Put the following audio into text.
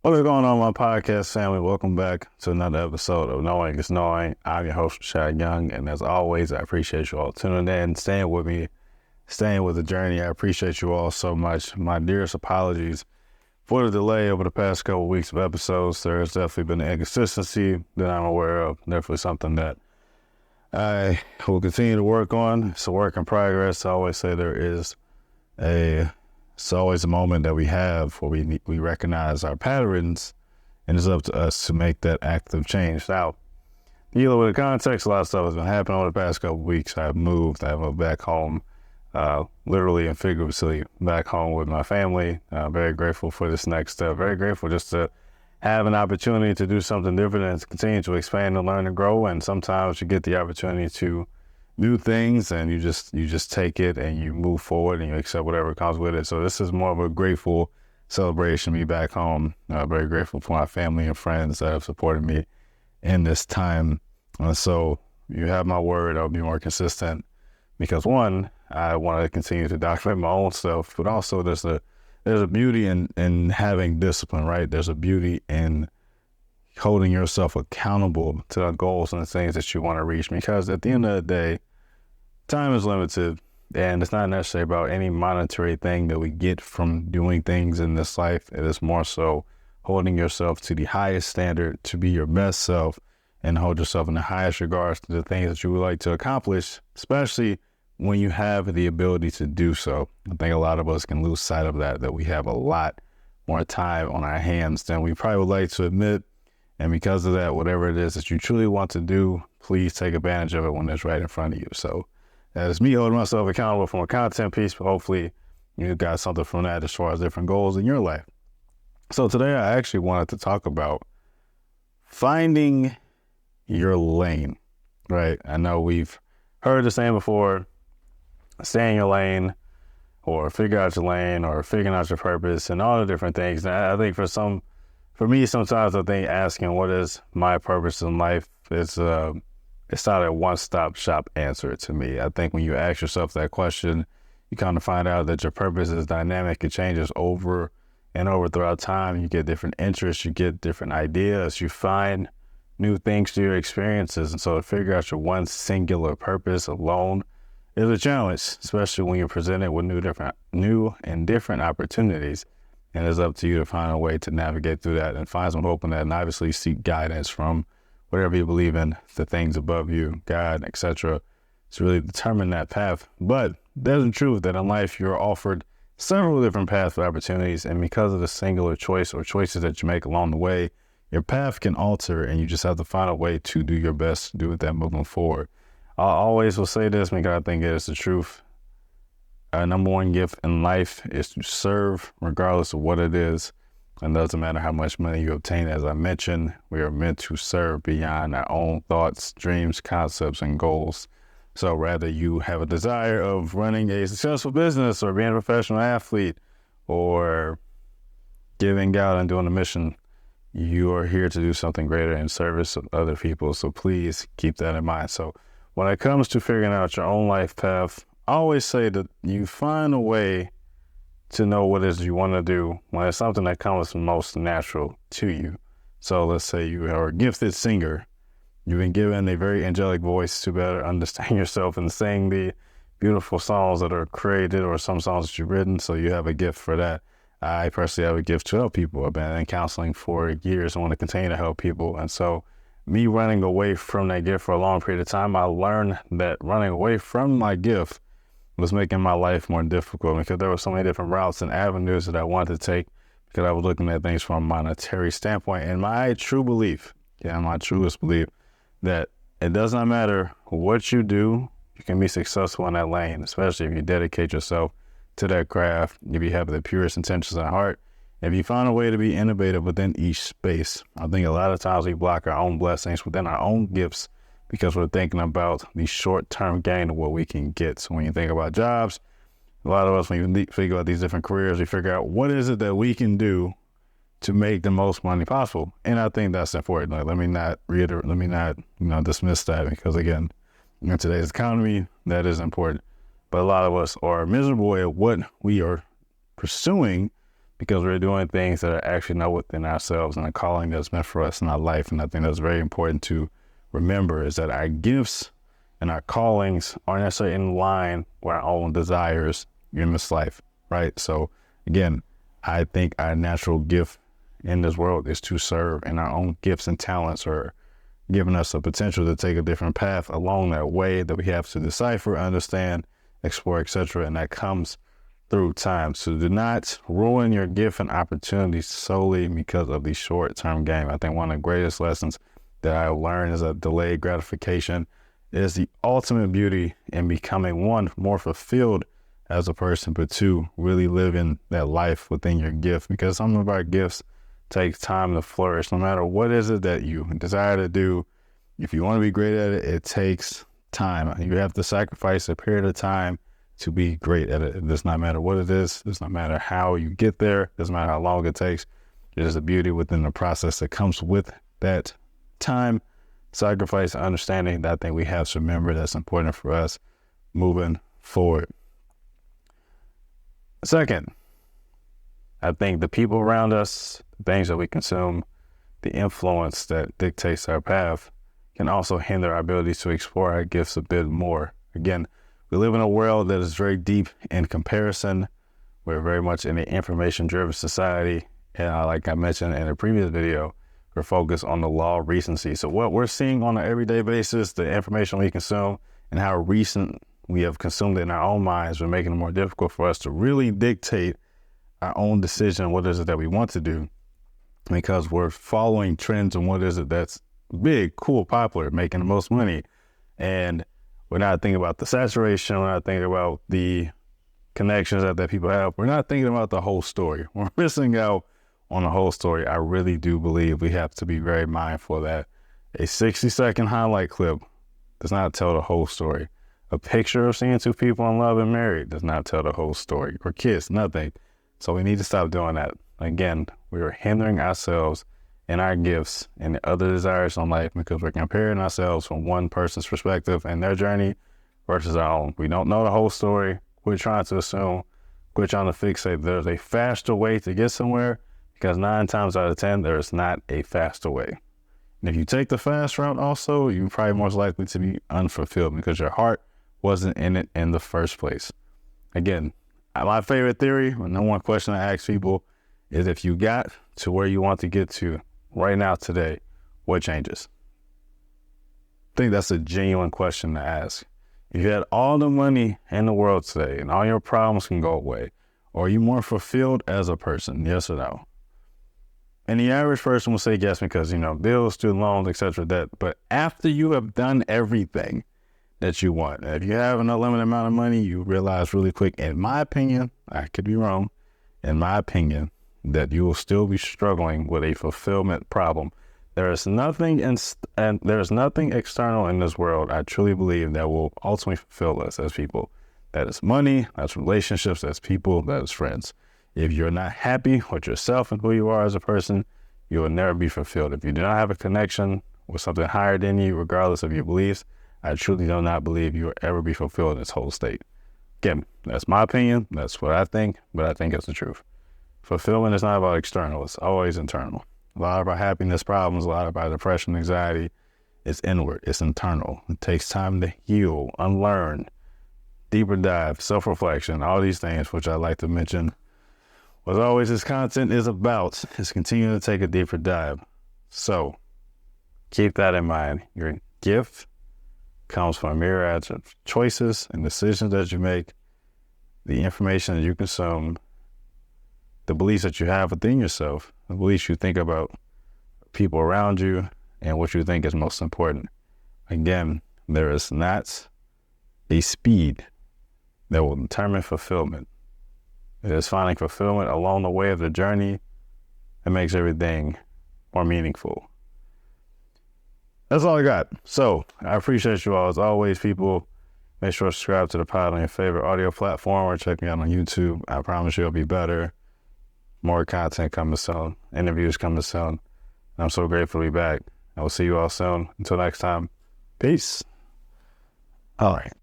What's going on, my podcast family? Welcome back to another episode of Knowing is Knowing. I'm your host, Shad Young, and as always, I appreciate you all tuning in, staying with me, staying with the journey. I appreciate you all so much. My dearest apologies for the delay over the past couple of weeks of episodes. There has definitely been an inconsistency that I'm aware of. Definitely something that I will continue to work on. It's a work in progress. I always say it's always a moment that we have where we recognize our patterns, and it's up to us to make that active change. Now, dealing with the context, a lot of stuff has been happening over the past couple of weeks. I've moved back home, literally and figuratively back home with my family. Very grateful for this next step. Very grateful just to have an opportunity to do something different and to continue to expand and learn and grow. And sometimes you get the opportunity to do things and you just take it and you move forward and you accept whatever comes with it. So this is more of a grateful celebration, me back home. Very grateful for my family and friends that have supported me in this time. So you have my word, I'll be more consistent because one, I want to continue to document my own stuff, but also there's a beauty in having discipline, right? There's a beauty in holding yourself accountable to the goals and the things that you want to reach, because at the end of the day, time is limited, and it's not necessarily about any monetary thing that we get from doing things in this life. It is more so holding yourself to the highest standard to be your best self and hold yourself in the highest regards to the things that you would like to accomplish, especially when you have the ability to do so. I think a lot of us can lose sight of that we have a lot more time on our hands than we probably would like to admit. And because of that, whatever it is that you truly want to do, please take advantage of it when it's right in front of you. So that's me holding myself accountable from a content piece, but hopefully you got something from that as far as different goals in your life. So today I actually wanted to talk about finding your lane, right? I know we've heard the saying before, stay in your lane or figure out your lane or figuring out your purpose and all the different things. And I think for me, sometimes I think asking what is my purpose in life is it's not a one-stop shop answer to me. I think when you ask yourself that question, you kind of find out that your purpose is dynamic. It changes over and over throughout time. You get different interests, you get different ideas, you find new things through your experiences. And so to figure out your one singular purpose alone is a challenge, especially when you're presented with new and different opportunities. And it's up to you to find a way to navigate through that and find some hope in that, and obviously seek guidance from whatever you believe in, the things above you, God, etc., to really determine that path. But there's a truth that in life you're offered several different paths of opportunities, and because of the singular choice or choices that you make along the way, your path can alter, and you just have to find a way to do your best to do with that moving forward. I always will say this because I think it is the truth. Our number one gift in life is to serve regardless of what it is. And doesn't matter how much money you obtain. As I mentioned, we are meant to serve beyond our own thoughts, dreams, concepts, and goals. So rather you have a desire of running a successful business or being a professional athlete or giving out and doing a mission, you are here to do something greater in service of other people. So please keep that in mind. So when it comes to figuring out your own life path, I always say that you find a way to know what it is you want to do when it's something that comes most natural to you. So let's say you are a gifted singer. You've been given a very angelic voice to better understand yourself and sing the beautiful songs that are created or some songs that you've written. So you have a gift for that. I personally have a gift to help people. I've been in counseling for years and want to continue to help people. And so me running away from that gift for a long period of time, I learned that running away from my gift was making my life more difficult because there were so many different routes and avenues that I wanted to take because I was looking at things from a monetary standpoint. And my true belief, my truest belief, that it does not matter what you do, you can be successful in that lane, especially if you dedicate yourself to that craft, if you have the purest intentions at heart, if you find a way to be innovative within each space. I think a lot of times we block our own blessings within our own gifts because we're thinking about the short-term gain of what we can get. So when you think about jobs, a lot of us, when you figure out these different careers, we figure out what is it that we can do to make the most money possible. And I think that's important. Like, let me not dismiss that because again, in today's economy, that is important. But a lot of us are miserable at what we are pursuing because we're doing things that are actually not within ourselves and a calling that's meant for us in our life. And I think that's very important to remember, is that our gifts and our callings aren't necessarily in line with our own desires in this life, right? So again, I think our natural gift in this world is to serve, and our own gifts and talents are giving us a potential to take a different path along that way that we have to decipher, understand, explore, etc. And that comes through time. So do not ruin your gift and opportunities solely because of the short-term game. I think one of the greatest lessons that I learned is that delayed gratification is the ultimate beauty in becoming, one, more fulfilled as a person, but two, really living that life within your gift, because some of our gifts take time to flourish. No matter what is it that you desire to do, if you want to be great at it, it takes time. You have to sacrifice a period of time to be great at it. It does not matter what it is. It does not matter how you get there. It doesn't matter how long it takes. There's a beauty within the process that comes with that time, sacrifice, and understanding that I think we have to remember that's important for us moving forward. Second, I think the people around us, the things that we consume, the influence that dictates our path can also hinder our ability to explore our gifts a bit more. Again, we live in a world that is very deep in comparison. We're very much in an information-driven society. And like I mentioned in a previous video, we're focused on the law of recency. So what we're seeing on an everyday basis, the information we consume and how recent we have consumed it in our own minds, we're making it more difficult for us to really dictate our own decision. What is it that we want to do? Because we're following trends and what is it that's big, cool, popular, making the most money. And we're not thinking about the saturation. We're not thinking about the connections that people have. We're not thinking about the whole story. We're missing out on the whole story. I really do believe we have to be very mindful that a 60-second highlight clip does not tell the whole story. A picture of seeing two people in love and married does not tell the whole story, or kiss, nothing. So we need to stop doing that. Again, we are hindering ourselves and our gifts and the other desires in life because we're comparing ourselves from one person's perspective and their journey versus our own. We don't know the whole story. We're trying to assume, we're trying to fixate there's a faster way to get somewhere, because 9 times out of 10, there is not a faster way. And if you take the fast route also, you're probably most likely to be unfulfilled because your heart wasn't in it in the first place. Again, my favorite theory, and the one question I ask people is, if you got to where you want to get to right now today, what changes? I think that's a genuine question to ask. If you had all the money in the world today and all your problems can go away, are you more fulfilled as a person? Yes or no? And the average person will say yes because, bills, student loans, etc. debt. But after you have done everything that you want, if you have an unlimited amount of money, you realize really quick, in my opinion, I could be wrong, in my opinion, that you will still be struggling with a fulfillment problem. There is nothing external in this world, I truly believe, that will ultimately fulfill us as people. That is money, that's relationships, that's people, that is friends. If you're not happy with yourself and who you are as a person, you will never be fulfilled. If you do not have a connection with something higher than you, regardless of your beliefs, I truly do not believe you will ever be fulfilled in this whole state. Again, that's my opinion. That's what I think, but I think it's the truth. Fulfillment is not about external. It's always internal. A lot of our happiness problems, a lot of our depression, anxiety is inward. It's internal. It takes time to heal, unlearn, deeper dive, self-reflection, all these things, which I like to mention. What always this content is about is continuing to take a deeper dive. So keep that in mind. Your gift comes from a myriad of choices and decisions that you make, the information that you consume, the beliefs that you have within yourself, the beliefs you think about people around you, and what you think is most important. Again, there is not a speed that will determine fulfillment. It is finding fulfillment along the way of the journey that makes everything more meaningful. That's all I got. So I appreciate you all. As always, people, make sure to subscribe to the pod on your favorite audio platform or check me out on YouTube. I promise you it'll be better. More content coming soon. Interviews coming soon. I'm so grateful to be back. I will see you all soon. Until next time, peace. All right.